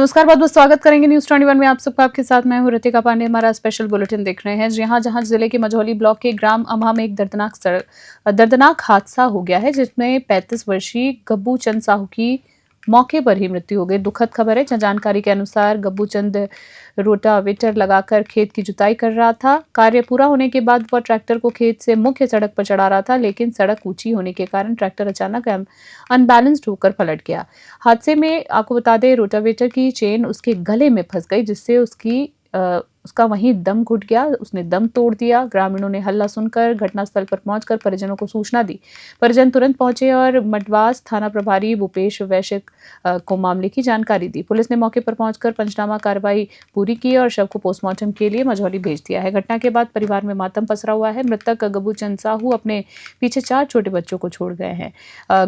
नमस्कार, बहुत बहुत स्वागत करेंगे न्यूज 21 में आप सबका। आपके साथ मैं हूं ऋतिका पांडे। हमारा स्पेशल बुलेटिन देख रहे हैं। जहां जिले के मझौली ब्लॉक के ग्राम अम्हा में एक दर्दनाक हादसा हो गया है, जिसमें 35 वर्षीय गब्बू चंद साहू की मौके पर ही मृत्यु हो गई। दुखद खबर है। जानकारी के अनुसार गब्बू चंद रोटावेटर लगाकर खेत की जुताई कर रहा था। कार्य पूरा होने के बाद वह ट्रैक्टर को खेत से मुख्य सड़क पर चढ़ा रहा था, लेकिन सड़क ऊंची होने के कारण ट्रैक्टर अचानक अनबैलेंस्ड होकर पलट गया। हादसे में आपको बता दें, रोटावेटर की चेन उसके गले में फंस गई, जिससे उसका वहीं दम घुट गया। उसने दम तोड़ दिया। ग्रामीणों ने हल्ला सुनकर घटनास्थल पर पहुंचकर परिजनों को सूचना दी। परिजन तुरंत पहुंचे और मटवास थाना प्रभारी भूपेश वैश्य को मामले की जानकारी दी। पुलिस ने मौके पर पहुंचकर पंचनामा कार्रवाई पूरी की और शव को पोस्टमार्टम के लिए मझौली भेज दिया है। घटना के बाद परिवार में मातम पसरा हुआ है। मृतक गब्बू चंद साहू अपने पीछे 4 छोटे बच्चों को छोड़ गए हैं।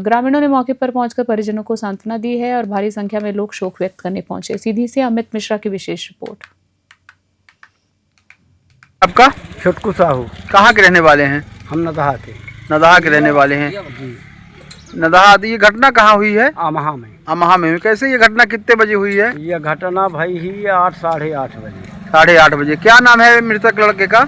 ग्रामीणों ने मौके पर पहुंचकर परिजनों को सांत्वना दी है और भारी संख्या में लोग शोक व्यक्त करने पहुंचे। सीधी से अमित मिश्रा की विशेष रिपोर्ट। आपका? छोटकू साहू। कहाँ के रहने वाले हैं? हम नदहा के। नदहा के रहने वाले हैं जी। नदहा। ये घटना कहाँ हुई है? अम्हा में। अम्हा में। कैसे ये घटना कितने बजे हुई है? ये घटना भाई ही 8 साढ़े 8 बजे। 8:30 बजे। क्या नाम है मृतक लड़के का?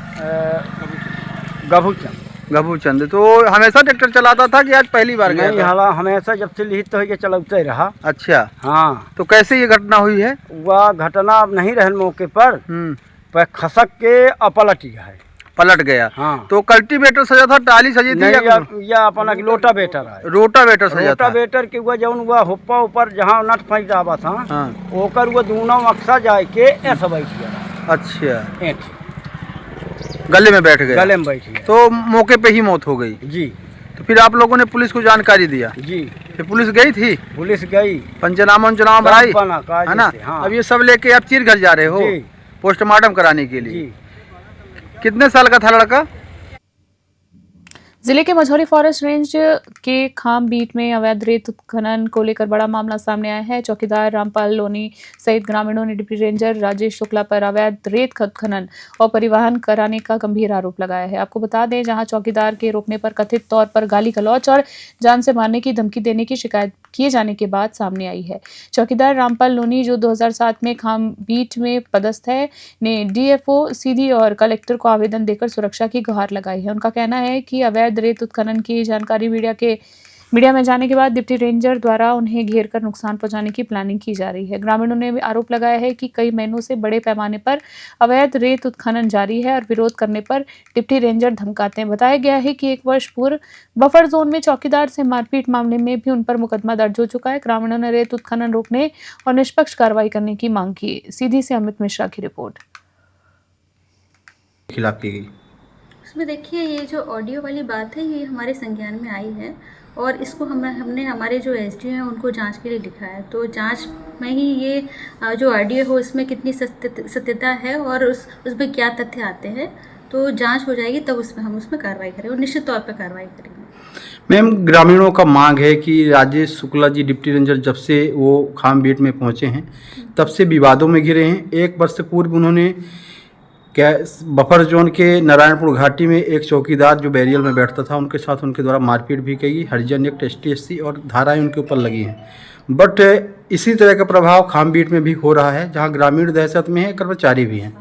गब्बू चंद। गब्बू चंद। तो हमेशा ट्रैक्टर चलाता था कि आज पहली बार गया नहीं, था? हाला हमेशा जब से लिहित तो ये चलते रहा। अच्छा। हाँ, तो कैसे ये घटना हुई है? वह घटना अब नहीं रहन मौके पर खसक के अपलट गया है। पलट गया। हाँ। तो कल्टीवेटर सजा था, टाली सजी थी या अपना रोटावेटर है। रोटावेटर सजा था। रोटावेटर के हुआ जौन हुआ हुप्पा ऊपर जहाँ नट फंस जावा था। हाँ। ओकर वो दोनों अक्सा जाए के ऐसा बैठ गया। अच्छा। ऐठ गले में बैठ गया। गले में बैठ गया। तो मौके पे ही मौत हो गई। जी। तो फिर आप लोगों ने पुलिस को जानकारी दिया? जी। फिर पुलिस गई थी? पुलिस गई, पंचनामा बनाई है ना? हाँ। अब ये सब लेके आप चीर घर जा रहे हो जी। पोस्टमार्टम कराने के लिए। जी। कितने साल का था लड़का? जिले के मझौली फॉरेस्ट रेंज के खाम बीट में अवैध रेत उत्खनन को लेकर बड़ा मामला सामने आया है। चौकीदार रामपाल लोनी सहित ग्रामीणों ने डिप्टी रेंजर राजेश शुक्ला पर अवैध रेत उत्खनन और परिवहन कराने का गंभीर आरोप लगाया है। आपको बता दें, जहां चौकीदार के रोकने पर कथित तौर पर गाली गलौच और जान से मारने की धमकी देने की शिकायत किए जाने के बाद सामने आई है। चौकीदार रामपाल लोनी, जो 2007 में खाम बीट में पदस्थ है, ने डीएफओ, सीधी और कलेक्टर को आवेदन देकर सुरक्षा की गुहार लगाई है। उनका कहना है कि अवैध रेत उत्खनन की जानकारी मीडिया में जाने के बाद डिप्टी रेंजर द्वारा उन्हें घेर कर नुकसान पहुंचाने की प्लानिंग की जा रही है। ग्रामीणों ने आरोप लगाया है कि कई महीनों से बड़े पैमाने पर अवैध रेत उत्खनन जारी है और विरोध करने पर डिप्टी रेंजर धमकाते हैं। बताया गया है कि 1 वर्ष पूर्व बफर जोन में चौकीदार से मारपीट मामले में भी उन पर मुकदमा दर्ज हो चुका है। ग्रामीणों ने रेत उत्खनन रोकने और निष्पक्ष कार्रवाई करने की मांग की। सीधी से अमित मिश्रा की रिपोर्ट। खिलाफ की गई इसमें देखिए, ये जो ऑडियो वाली बात है, ये हमारे संज्ञान में आई है और इसको हमने हमारे जो एसडीओ हैं उनको जांच के लिए लिखा है। तो जांच में ही ये जो ऑडियो हो, इसमें कितनी सत्यता है और उसमें क्या तथ्य आते हैं, तो जांच हो जाएगी, तब हम उसमें कार्रवाई करेंगे और निश्चित तौर पर कार्रवाई करेंगे। मैम, ग्रामीणों का मांग है कि राजेश शुक्ला जी डिप्टी रेंजर जब से वो खाम बीट में पहुंचे हैं तब से विवादों में घिरे हैं। 1 वर्ष पूर्व उन्होंने बफर जोन के नारायणपुर घाटी में एक चौकीदार जो बैरियल में बैठता था, उनके साथ उनके द्वारा मारपीट भी की। हरिजन एक्ट, ST/SC और धाराएं उनके ऊपर लगी हैं। बट इसी तरह का प्रभाव खाम बीट में भी हो रहा है, जहां ग्रामीण दहशत में है, कर्मचारी भी हैं।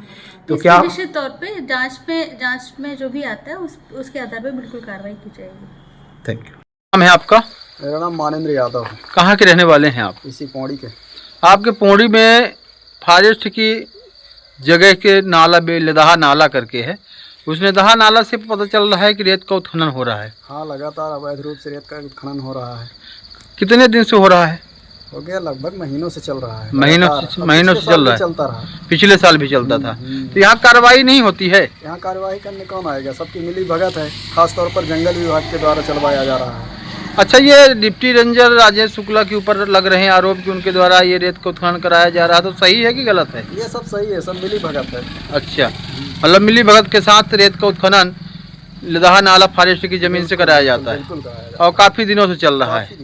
तो क्या निश्चित तौर पे जांच में जो भी आता है उसके आधार पर बिल्कुल कार्रवाई की जाएगी। Thank you. नाम है आपका? मेरा नाम मानेंद्र यादव है। कहाँ के रहने वाले हैं आप? इसी पौड़ी के। आपके पौड़ी में फॉरेस्ट की जगह के नाला लदहा नाला करके है, उस लदहा नाला से पता चल रहा है कि रेत का उत्खनन हो रहा है। हाँ, लगातार अवैध रूप से रेत का उत्खनन हो रहा है। कितने दिन से हो रहा है? हो गया लगभग महीनों से चल रहा है। महीनों से चल रहा है। चलता रहा। पिछले साल भी चलता था। तो यहाँ कार्रवाई नहीं होती है? यहाँ कार्रवाई करने कौन आएगा? सबकी मिली भगत है। खासतौर पर जंगल विभाग के द्वारा चलवाया जा रहा है। अच्छा, ये डिप्टी रेंजर राजेश शुक्ला के ऊपर लग रहे हैं आरोप कि उनके द्वारा ये रेत का उत्खनन कराया जा रहा है, तो सही है कि गलत है? ये सब सही है, सब मिली भगत है। अच्छा, मतलब मिली भगत के साथ रेत का उत्खनन लदहा नाला फॉरेस्ट की जमीन से कराया जाता है। बिल्कुल कराया जाता है। और काफी दिनों से चल रहा है।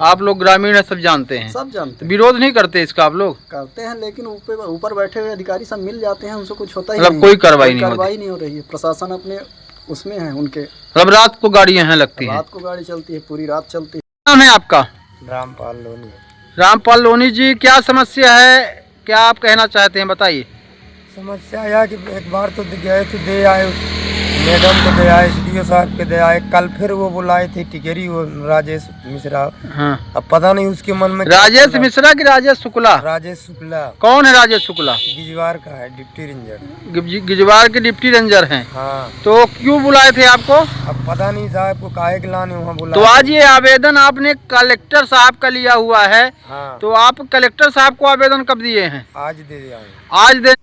आप लोग ग्रामीण है, सब जानते हैं? सब जानते हैं। विरोध नहीं करते इसका? आप लोग करते हैं, लेकिन ऊपर बैठे हुए अधिकारी सब मिल जाते हैं, उनसे कुछ होता ही मतलब नहीं। कोई कार्रवाई नहीं हो रही है। प्रशासन अपने उसमें है उनके। मतलब रात को गाड़ियाँ हैं लगती हैं? रात को गाड़ी चलती है, पूरी रात चलती है। नाम है आपका? रामपाल लोनी। रामपाल लोनी जी, क्या समस्या है क्या आप कहना चाहते हैं, बताइए। समस्या यह कि एक बार तो गए थे, दे आए मैडम को, दे आए एसडीओ साहब के, दे आए। कल फिर वो बुलाए थे टिकेरी, वो राजेश मिश्रा। हाँ, अब पता नहीं उसके मन में क्या राजेश चला। मिश्रा की राजेश शुक्ला? राजेश शुक्ला कौन है राजेश शुक्ला? गिजवार का है, डिप्टी रेंजर। गिजवार के डिप्टी रेंजर हैं। हाँ, तो क्यों बुलाए थे आपको? अब पता नहीं साहब को काहे के लाने वहाँ तो बुलाए। आज ये आवेदन आपने कलेक्टर साहब का लिया हुआ है, हाँ, तो आप कलेक्टर साहब को आवेदन कब दिए हैं? आज दे दिया है। आज दे।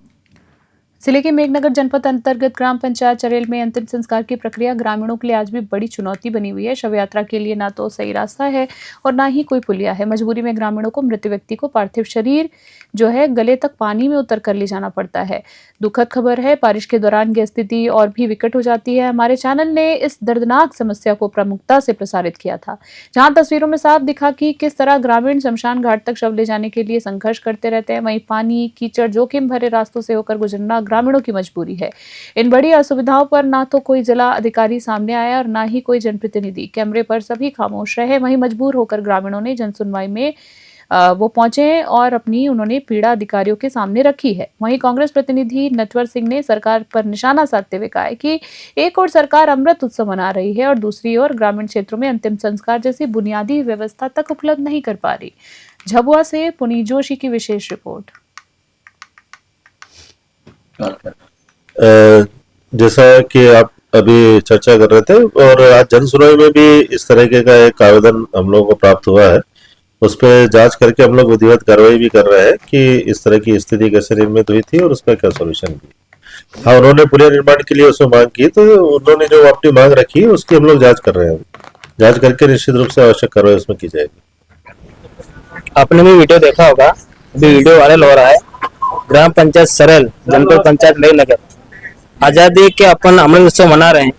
जिले के मेघनगर जनपद अंतर्गत ग्राम पंचायत चरेल में अंतिम संस्कार की प्रक्रिया ग्रामीणों के लिए आज भी बड़ी चुनौती बनी हुई है। शव यात्रा के लिए ना तो सही रास्ता है और ना ही कोई पुलिया है। मजबूरी में ग्रामीणों को मृत व्यक्ति को पार्थिव शरीर जो है गले तक पानी में उतर कर ले जाना पड़ता है। दुखद खबर है, बारिश के दौरान यह स्थिति और भी विकट हो जाती है। हमारे चैनल ने इस दर्दनाक समस्या को प्रमुखता से प्रसारित किया था, जहां तस्वीरों में साफ दिखा कि किस तरह ग्रामीण शमशान घाट तक शव ले जाने के लिए संघर्ष करते रहते हैं। वहीं पानी, कीचड़, जोखिम भरे रास्तों से होकर गुजरना ग्रामीणों की मजबूरी है। इन बड़ी असुविधाओं पर ना तो कोई जिला अधिकारी सामने आया और ना ही कोई जनप्रतिनिधि। कैमरे पर सभी खामोश रहे। वहीं मजबूर होकर ग्रामीणों ने जनसुनवाई में वो पहुंचे और अपनी उन्होंने पीड़ा अधिकारियों के सामने रखी है। वहीं कांग्रेस प्रतिनिधि नटवर सिंह ने सरकार पर निशाना साधते हुए कहा है कि एक ओर सरकार अमृत उत्सव मना रही है और दूसरी ओर ग्रामीण क्षेत्रों में अंतिम संस्कार जैसी बुनियादी व्यवस्था तक उपलब्ध नहीं कर पा रही। झाबुआ से पुनीत जोशी की विशेष रिपोर्ट। जैसा कि आप अभी चर्चा कर रहे थे और आज जन सुनवाई में भी इस तरीके का एक आवेदन हम लोगों को प्राप्त हुआ है। उस पर जांच करके हम लोग विधिवत कार्रवाई भी कर रहे हैं कि इस तरह की स्थिति कैसे निर्मित हुई थी और उसका क्या सोल्यूशन भी। हाँ, उन्होंने पुलिया निर्माण के लिए उसमें मांग की, तो उन्होंने जो अपनी मांग रखी है उसकी हम लोग जांच कर रहे हैं। जांच करके निश्चित रूप से आवश्यक कार्रवाई उसमें की जाएगी। आपने भी वीडियो देखा होगा, अभी वीडियो वायरल हो रहा है। ग्राम पंचायत सरेल, जनपद पंचायत मेघनगर, आजादी के अपन अमृत उत्सव मना रहे हैं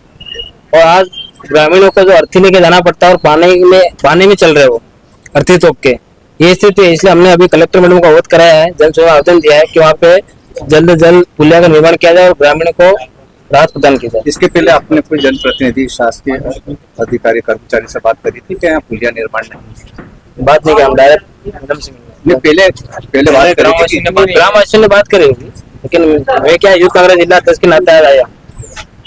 और आज ग्रामीणों को जो अर्थी लेके जाना पड़ता है और पानी में चल रहे हो अर्थी तोप के, ये स्थिति है। इसलिए हमने अभी कलेक्टर मैडम को अवगत कराया है, जन सुनवाई आवेदन दिया है कि वहाँ पे जल्द से जल्द पुलिया का निर्माण किया जाए और ग्रामीणों को राहत प्रदान की जाए। इसके पहले आपने कोई जनप्रतिनिधि, शासकीय अधिकारी, कर्मचारी से बात करी थी क्या यहाँ पुलिया निर्माण नहीं? बात नहीं की, हम डायरेक्ट मैडम से मिले। पहले ग्रामवासियों ने बात करी होगी, लेकिन मैं क्या यूथ कांग्रेस जिला अध्यक्ष के नाते आया।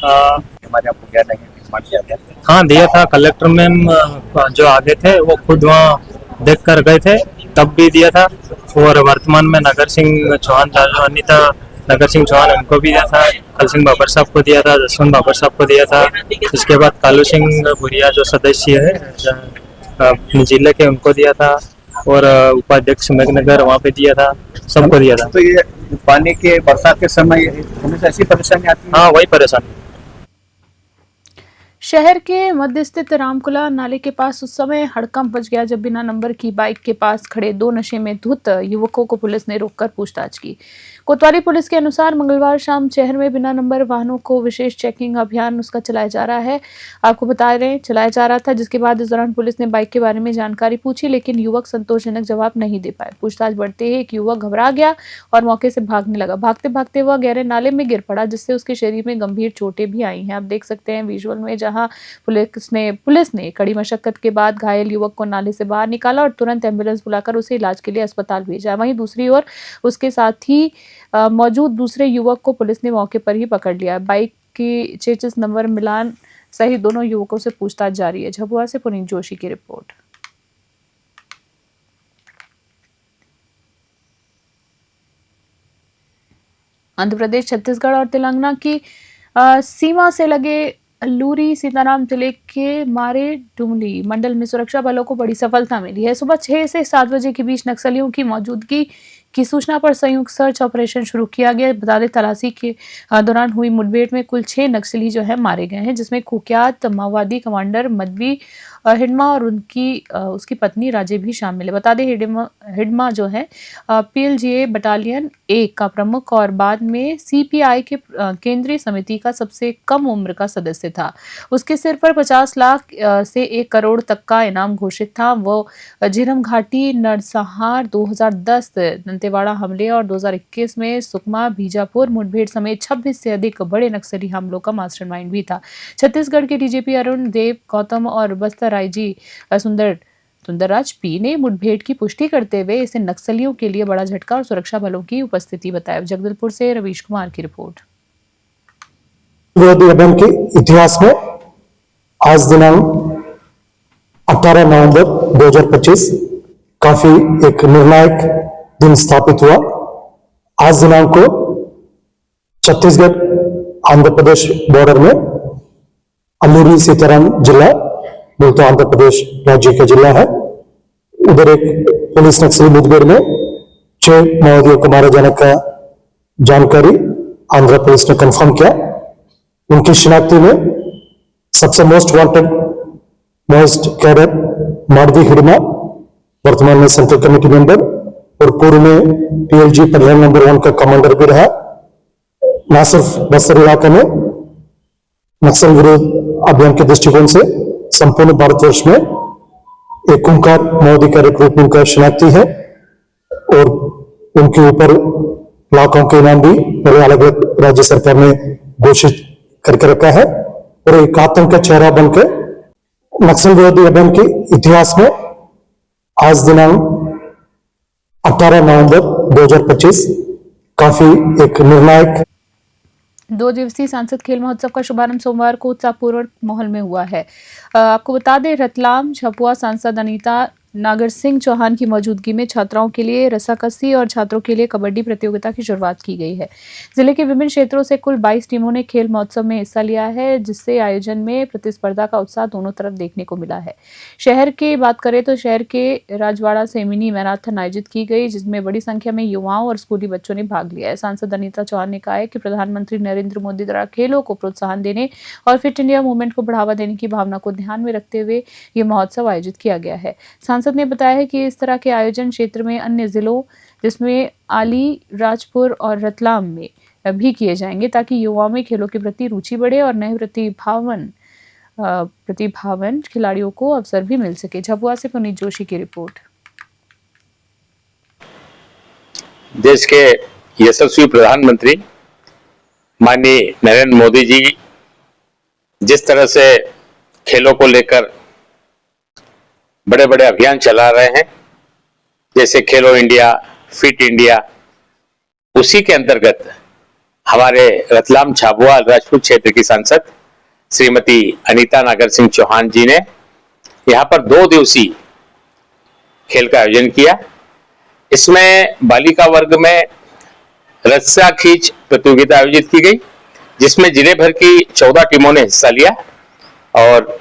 हमारे यहाँ पुलिया नहीं निर्माण किया गया? हाँ, दिया था। कलेक्टर मैम जो आगे थे वो खुद वहाँ देख कर गए थे, तब भी दिया था। और वर्तमान में नगर सिंह चौहान, अनिता नगर सिंह चौहान, उनको भी दिया था। कल सिंह बाबर साहब को दिया था, जसवंत बाबर साहब को दिया था। इसके बाद कालू सिंह भुरिया जो सदस्य है अपने जिले के, उनको दिया था। और उपाध्यक्ष मेघनगर वहाँ पे दिया था, सबको दिया था। तो ये पानी के बरसात के समय हमेशा ऐसी परेशानी आती है? हाँ, वही परेशानी। शहर के मध्य स्थित रामकुला नाले के पास उस समय हड़कंप मच गया जब बिना नंबर की बाइक के पास खड़े दो नशे में धुत युवकों को पुलिस ने रोककर पूछताछ की। कोतवाली पुलिस के अनुसार मंगलवार शाम शहर में बिना नंबर वाहनों को विशेष चेकिंग अभियान उसका चलाया जा रहा है। आपको बता रहे हैं, चलाया जा रहा था, जिसके बाद इस दौरान पुलिस ने बाइक के बारे में जानकारी पूछी, लेकिन युवक संतोषजनक जवाब नहीं दे पाए। पूछताछ बढ़ते ही एक युवक घबरा गया और मौके से भागने लगा। भागते भागते वह गहरे नाले में गिर पड़ा, जिससे उसके शरीर में गंभीर चोटें भी आई हैं। आप देख सकते हैं विजुअल में, जहां पुलिस ने कड़ी मशक्कत के बाद घायल युवक को नाले से बाहर निकाला और तुरंत एम्बुलेंस बुलाकर उसे इलाज के लिए अस्पताल भेजा। वहीं दूसरी ओर उसके साथ ही मौजूद दूसरे युवक को पुलिस ने मौके पर ही पकड़ लिया। बाइक की चेचिस नंबर मिलान सहित दोनों युवकों से पूछताछ जारी है। झाबुआ से पुनीत जोशी की रिपोर्ट। आंध्र प्रदेश, छत्तीसगढ़ और तेलंगाना की सीमा से लगे लूरी सीताराम जिले के मारे डुमली मंडल में सुरक्षा बलों को बड़ी सफलता मिली है। सुबह 6 से 7 बजे के बीच नक्सलियों की मौजूदगी की सूचना पर संयुक्त सर्च ऑपरेशन शुरू किया गया। बता दें, तलाशी के दौरान हुई मुठभेड़ में कुल 6 नक्सली जो है मारे गए हैं, जिसमें कुख्यात माओवादी कमांडर मदवी हिडमा और उसकी पत्नी राजे भी शामिल है। बता दें, हिडमा जो है PLGA बटालियन 1 का प्रमुख और बाद में CPI के केंद्रीय समिति का सबसे कम उम्र का सदस्य था। उसके सिर पर 50 लाख से 1 करोड़ तक का इनाम घोषित था। वो झीरम घाटी, नरसंहार 2010 दंतेवाड़ा हमले और 2021 में सुकमा बीजापुर मुठभेड़ समेत 26 से अधिक बड़े नक्सली हमलों का मास्टरमाइंड भी था। छत्तीसगढ़ के DGP अरुण देव गौतम और बस्तर IG सुंदर सुंदरराज पी ने मुठभेड़ की पुष्टि करते हुए इसे नक्सलियों के लिए बड़ा झटका और सुरक्षा बलों की उपस्थिति बताया। जगदलपुर से रवीश कुमार की रिपोर्ट। विरोधी अभियान के इतिहास में आज दिनांक 18 नवंबर 2025 काफी एक निर्णायक दिन स्थापित हुआ। आज दिनांक को छत्तीसगढ़ आंध्र प्रदेश बॉर्डर में अल्लूरी सीताराम जिला बोलते आंध्र प्रदेश राज्य का जिला है, उधर एक पुलिस नक्सली मुठभेड़ में 6 माओवादियों को मारे जाने का जानकारी आंध्र पुलिस ने कंफर्म किया। उनकी शिनाख्ती में सबसे most wanted most cadre Madhavi Hidma वर्तमान में सेंट्रल कमेटी मेंबर और पूर्व में पीएलजी परिधान नंबर 1 का कमांडर भी रहा। न सिर्फ बस्तर इलाका में नक्सल विरोध अभियान के दृष्टिकोण से संपूर्ण भारतवर्ष में एक खूंखार माओवादी का रिक्रूटमेंट का शिनाख्ती है और उनके ऊपर लाखों के इनाम भी पहले अलग अलग राज्य सरकार ने घोषित करके रखा है और एक आतंक का चेहरा बनकर नक्सल विरोधी अभियान के इतिहास में आज दिनांक 18 नवंबर 2025 काफी एक निर्णायक 2 दिवसीय सांसद खेल महोत्सव का शुभारंभ सोमवार को उत्साहपूर्ण माहौल में हुआ है। आपको बता दें, रतलाम झाबुआ सांसद अनीता नागर सिंह चौहान की मौजूदगी में छात्राओं के लिए रस्साकसी और छात्रों के लिए कबड्डी प्रतियोगिता की शुरुआत की गई है। जिले के विभिन्न क्षेत्रों से कुल 22 टीमों ने खेल महोत्सव में हिस्सा लिया है, जिससे आयोजन में प्रतिस्पर्धा का उत्साह दोनों तरफ देखने को मिला है। शहर की बात करें तो शहर के राजवाड़ा से मिनी मैराथन आयोजित की गई, जिसमें बड़ी संख्या में युवाओं और स्कूली बच्चों ने भाग लिया है। सांसद अनीता चौहान ने कहा है कि प्रधानमंत्री नरेंद्र मोदी द्वारा खेलों को प्रोत्साहन देने और फिट इंडिया मूवमेंट को बढ़ावा देने की भावना को ध्यान में रखते हुए ये महोत्सव आयोजित किया गया है। सांसद ने बताया है कि इस तरह के आयोजन क्षेत्र में अन्य जिलों जिसमें आली, राजपुर और रतलाम में भी किए जाएंगे, ताकि युवाओं में खेलों के प्रति रुचि बढ़े और नए प्रतिभावान खिलाड़ियों को अवसर भी मिल सके। झाबुआ से पुनीत जोशी की रिपोर्ट। देश के यशस्वी प्रधानमंत्री माननीय नरेंद्र मोदी जी जिस तरह से खेलों को लेकर बड़े बड़े अभियान चला रहे हैं, जैसे खेलो इंडिया, फिट इंडिया, उसी के अंतर्गत हमारे रतलाम झाबुआ राजपूत क्षेत्र की सांसद श्रीमती अनीता नागर सिंह चौहान जी ने यहाँ पर 2 दिवसीय खेल का आयोजन किया। इसमें बालिका वर्ग में रस्सा खींच प्रतियोगिता आयोजित की गई, जिसमें जिले भर की 14 टीमों ने हिस्सा लिया और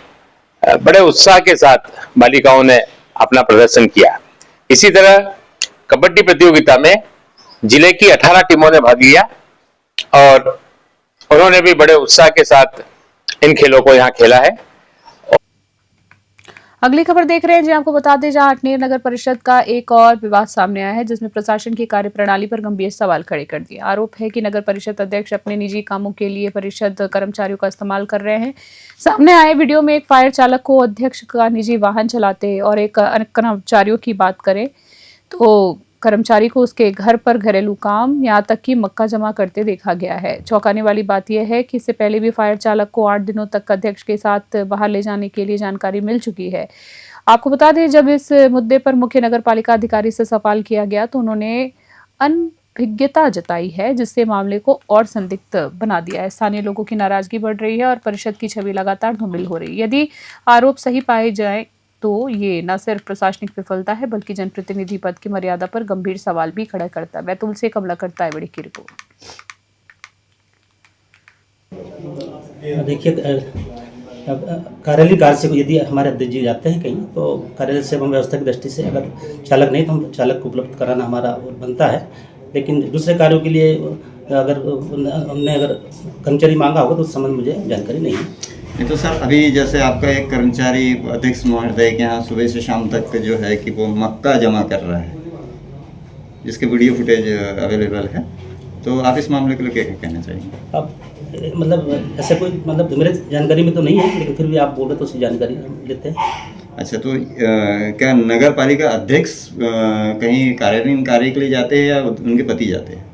बड़े उत्साह के साथ बालिकाओं ने अपना प्रदर्शन किया। इसी तरह कबड्डी प्रतियोगिता में जिले की 18 टीमों ने भाग लिया और उन्होंने भी बड़े उत्साह के साथ इन खेलों को यहाँ खेला है। अगली खबर देख रहे हैं जी। आपको बता दें, जहां अठनेर नगर परिषद का एक और विवाद सामने आया है, जिसमें प्रशासन की कार्यप्रणाली पर गंभीर सवाल खड़े कर दिए। आरोप है कि नगर परिषद अध्यक्ष अपने निजी कामों के लिए परिषद कर्मचारियों का इस्तेमाल कर रहे हैं। सामने आए वीडियो में एक फायर चालक को अध्यक्ष का निजी वाहन चलाते और एक कर्मचारियों की बात करें तो कर्मचारी को उसके घर पर घरेलू काम, यहाँ तक कि मक्का जमा करते देखा गया है। चौंकाने वाली बात यह है कि इससे पहले भी फायर चालक को 8 दिनों तक अध्यक्ष के साथ बाहर ले जाने के लिए जानकारी मिल चुकी है। आपको बता दें, जब इस मुद्दे पर मुख्य नगर पालिका अधिकारी से सवाल किया गया तो उन्होंने अनभिज्ञता जताई है, जिससे मामले को और संदिग्ध बना दिया है। स्थानीय लोगों की नाराजगी बढ़ रही है और परिषद की छवि लगातार धूमिल हो रही है। यदि आरोप सही पाए जाए तो ये न सिर्फ प्रशासनिक विफलता है, बल्कि जनप्रतिनिधि पद की मर्यादा पर गंभीर सवाल भी खड़ा करता है। बैतूल से कमला करता है बड़ी की रिपोर्ट। देखिए, कार्यालय कार्य से यदि हमारे अध्यक्ष जी जाते हैं कहीं, तो कार्यालय से हम व्यवस्था की दृष्टि से अगर चालक नहीं तो हम चालक को उपलब्ध कराना हमारा बनता है। लेकिन दूसरे कार्यों के लिए अगर हमने अगर कर्मचारी मांगा होगा तो उस संबंध मुझे जानकारी नहीं है। तो सर, अभी जैसे आपका एक कर्मचारी अध्यक्ष महोदय के यहाँ सुबह से शाम तक जो है कि वो मक्का जमा कर रहा है, जिसके वीडियो फुटेज अवेलेबल है, तो आप इस मामले के लिए क्या कहना चाहेंगे? अब मतलब ऐसा कोई मतलब मेरे जानकारी में तो नहीं है, लेकिन फिर भी आप बोल रहे तो उसकी जानकारी लेते हैं। अच्छा, तो क्या नगर पालिका अध्यक्ष कहीं कार्यालयीन कार्य के लिए जाते हैं या उनके पति जाते हैं?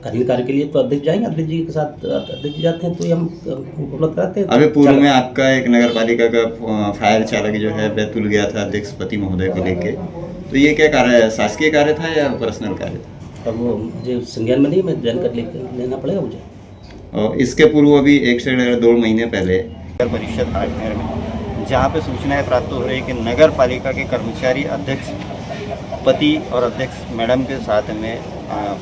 कानूनी कार्य के लिए तो अध्यक्ष जाएंगे, अध्यक्ष जी के साथ अध्यक्ष जी जाते हैं तो ये हम उपलब्ध कराते हैं। अभी पूर्व में आपका एक नगर पालिका का फायर चालक जो है बैतूल गया था अध्यक्ष पति महोदय को लेके, तो ये क्या कार्य, शासकीय कार्य था या पर्सनल कार्य था? अब वो मुझे संज्ञान में नहीं, मैं जानकारी लेना पड़ेगा मुझे। और इसके पूर्व अभी 1 से 2 महीने पहले नगर परिषद आजमेर में जहाँ पे सूचनाएं प्राप्त हो रही है कि नगर पालिका के कर्मचारी अध्यक्ष पति और अध्यक्ष मैडम के साथ में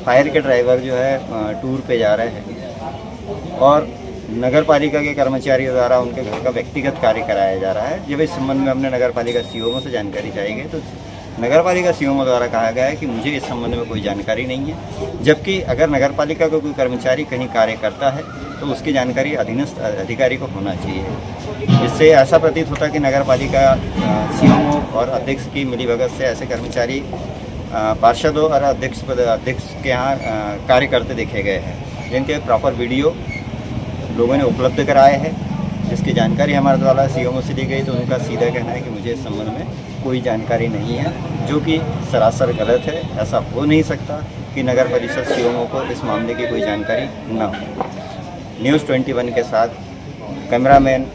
फायर के ड्राइवर जो है टूर पे जा रहे हैं और नगर पालिका के कर्मचारियों द्वारा उनके घर का व्यक्तिगत कार्य कराया जा रहा है। जब इस संबंध में हमने नगर पालिका सीओ से जानकारी चाहिए गई तो नगर पालिका सीओ द्वारा कहा गया है कि मुझे इस संबंध में कोई जानकारी नहीं है, जबकि अगर नगर पालिका का कोई कर्मचारी कहीं कार्य करता है तो उसकी जानकारी अधीनस्थ अधिकारी को होना चाहिए। इससे ऐसा प्रतीत होता है कि नगर पालिका सीओ और अध्यक्ष की मिलीभगत से ऐसे कर्मचारी पार्षदों और अध्यक्ष के यहाँ कार्य करते देखे गए हैं, जिनके प्रॉपर वीडियो लोगों ने उपलब्ध कराए हैं, जिसकी जानकारी हमारे द्वारा सीओ से दी गई। तो उनका सीधा कहना है कि मुझे इस संबंध में कोई जानकारी नहीं है, जो कि सरासर गलत है। ऐसा हो नहीं सकता कि नगर परिषद सीओ को इस मामले की कोई जानकारी न हो। न्यूज़ 21 के साथ कैमरामैन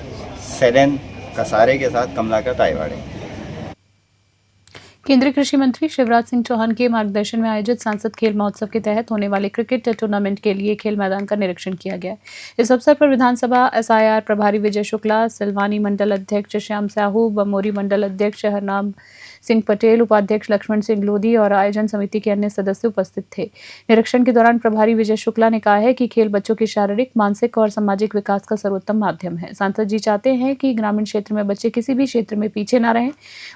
सेलेन कसारे के साथ कमलाकर ताईवाड़े। केंद्रीय कृषि मंत्री शिवराज सिंह चौहान के मार्गदर्शन में आयोजित सांसद खेल महोत्सव के तहत होने वाले क्रिकेट टूर्नामेंट के लिए खेल मैदान का निरीक्षण किया गया। इस अवसर पर विधानसभा एसआईआर प्रभारी विजय शुक्ला, सिलवानी मंडल अध्यक्ष श्याम साहू, बमोरी मंडल अध्यक्ष हरनाम सिंह पटेल, उपाध्यक्ष लक्ष्मण सिंह लोधी और आयोजन समिति के अन्य सदस्य उपस्थित थे। निरीक्षण के दौरान प्रभारी विजय शुक्ला ने कहा है कि खेल बच्चों के शारीरिक, मानसिक और सामाजिक विकास का सर्वोत्तम माध्यम है। सांसद जी चाहते हैं कि ग्रामीण क्षेत्र में बच्चे किसी भी क्षेत्र में पीछे न रहें।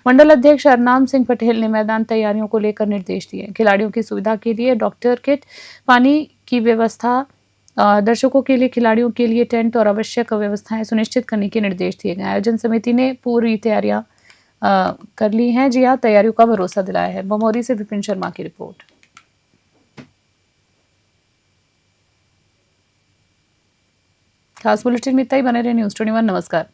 मंडल अध्यक्ष हरनाम सिंह पटेल ने मैदान तैयारियों को लेकर निर्देश दिए। खिलाड़ियों की सुविधा के लिए डॉक्टर किट, पानी की व्यवस्था, दर्शकों के लिए, खिलाड़ियों के लिए टेंट और आवश्यक व्यवस्थाएं सुनिश्चित करने के निर्देश दिए गए। आयोजन समिति ने पूरी तैयारियां कर ली हैं। जी हाँ, तैयारियों का भरोसा दिलाया है। बमोरी से विपिन शर्मा की रिपोर्ट। खास बुलेटिन में इतना ही। बने रहे न्यूज़ 21। नमस्कार।